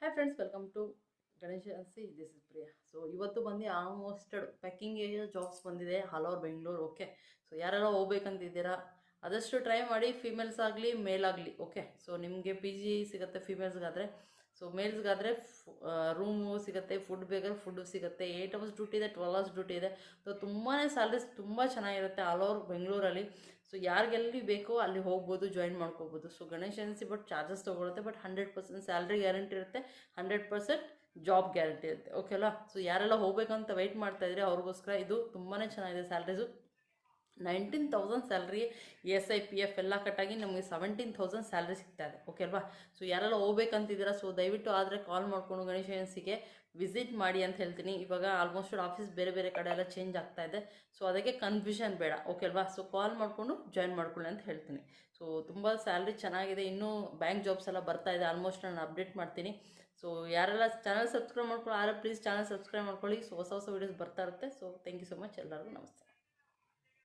Hi friends, welcome to Ganesha C this is Priya. So ಇವತ್ತು ಬಂದು almost packing jobs ಬಂದಿದೆ all over Bengaluru. Okay, so ಯಾರೆಲ್ಲ ಹೋಗ್ಬೇಕಂತಿದ್ದೀರಾ ಆದಷ್ಟು ಟ್ರೈ ಮಾಡಿ, ಫೀಮೇಲ್ಸ್ ಆಗಲಿ ಮೇಲ್ ಆಗಲಿ. ಓಕೆ, ಸೊ ನಿಮಗೆ ಪಿ ಜಿ ಸಿಗುತ್ತೆ ಫೀಮೇಲ್ಸ್ಗಾದರೆ. ಸೊ ಮೇಲ್ಸ್ಗಾದರೆ ರೂಮು ಸಿಗುತ್ತೆ, ಫುಡ್ ಬೇಕಾದ್ರೆ ಫುಡ್ಡು ಸಿಗುತ್ತೆ. 8 ಅವರ್ಸ್ ಡ್ಯೂಟಿ ಇದೆ, 12 ಅವರ್ಸ್ ಡ್ಯೂಟಿ ಇದೆ. ಸೊ ತುಂಬಾ ಸ್ಯಾಲ್ರೀಸ್ ತುಂಬ ಚೆನ್ನಾಗಿರುತ್ತೆ ಆಲ್ ಓವರ್ ಬೆಂಗಳೂರಲ್ಲಿ. ಸೊ ಯಾರಿಗೆಲ್ಲಿ ಬೇಕೋ ಅಲ್ಲಿ ಹೋಗ್ಬೋದು, ಜಾಯಿನ್ ಮಾಡ್ಕೋಬೋದು. So Ganesh agency but charges ತೊಗೊಳುತ್ತೆ, ಬಟ್ 100% ಸ್ಯಾಲ್ರಿ ಗ್ಯಾರಂಟಿ ಇರುತ್ತೆ, 100% ಜಾಬ್ ಗ್ಯಾರಂಟಿ ಇರುತ್ತೆ. ಓಕೆ ಅಲ್ಲ? ಸೊ ಯಾರೆಲ್ಲ ಹೋಗ್ಬೇಕಂತ ವೆಯ್ಟ್ ಮಾಡ್ತಾ ಇದ್ರೆ ಅವ್ರಿಗೋಸ್ಕರ ಇದು ತುಂಬಾ ಚೆನ್ನಾಗಿದೆ. ಸ್ಯಾಲ್ರೀಸು 19,000 ಸ್ಯಾಲ್ರಿ, SIPF ಎಲ್ಲ ಕಟ್ಟಾಗಿ ನಮಗೆ 17,000 ಸ್ಯಾಲ್ರಿ ಸಿಗ್ತಾ ಇದೆ. ಓಕೆ ಅಲ್ವಾ? ಸೊ ಯಾರೆಲ್ಲ ಹೋಗ್ಬೇಕಂತಿದ್ದೀರಾ, ಸೊ ದಯವಿಟ್ಟು ಆದರೆ ಕಾಲ್ ಮಾಡಿಕೊಂಡು ಗಣೇಶ್ ಏಜೆನ್ಸಿಗೆ ವಿಸಿಟ್ ಮಾಡಿ ಅಂತ ಹೇಳ್ತೀನಿ. ಇವಾಗ ಆಲ್ಮೋಸ್ಟ್ ಆಫೀಸ್ ಬೇರೆ ಬೇರೆ ಕಡೆ ಎಲ್ಲ ಚೇಂಜ್ ಆಗ್ತಾ ಇದೆ, ಸೊ ಅದಕ್ಕೆ ಕನ್ಫ್ಯೂಷನ್ ಬೇಡ. ಓಕೆ ಅಲ್ವಾ? ಸೊ ಕಾಲ್ ಮಾಡಿಕೊಂಡು ಜಾಯಿನ್ ಮಾಡ್ಕೊಳ್ಳಿ ಅಂತ ಹೇಳ್ತೀನಿ. ಸೊ ತುಂಬ ಸ್ಯಾಲ್ರಿ ಚೆನ್ನಾಗಿದೆ, ಇನ್ನೂ ಬ್ಯಾಂಕ್ ಜಾಬ್ಸ್ ಎಲ್ಲ ಬರ್ತಾ ಇದೆ. ಆಲ್ಮೋಸ್ಟ್ ನಾನು ಅಪ್ಡೇಟ್ ಮಾಡ್ತೀನಿ. ಸೊ ಯಾರೆಲ್ಲ ಚಾನಲ್ ಸಬ್ಸ್ಕ್ರೈಬ್ ಮಾಡ್ಕೊಳ್ಳೋ ಪ್ಲೀಸ್ ಚಾನಲ್ ಸಬ್ಸ್ಕ್ರೈಬ್ ಮಾಡ್ಕೊಳ್ಳಿ. ಸೊ ಹೊಸ ಹೊಸ ವೀಡಿಯೋಸ್ ಬರ್ತಾ ಇರುತ್ತೆ. So thank you so much, ಎಲ್ಲರಿಗೂ ನಮಸ್ತೆ.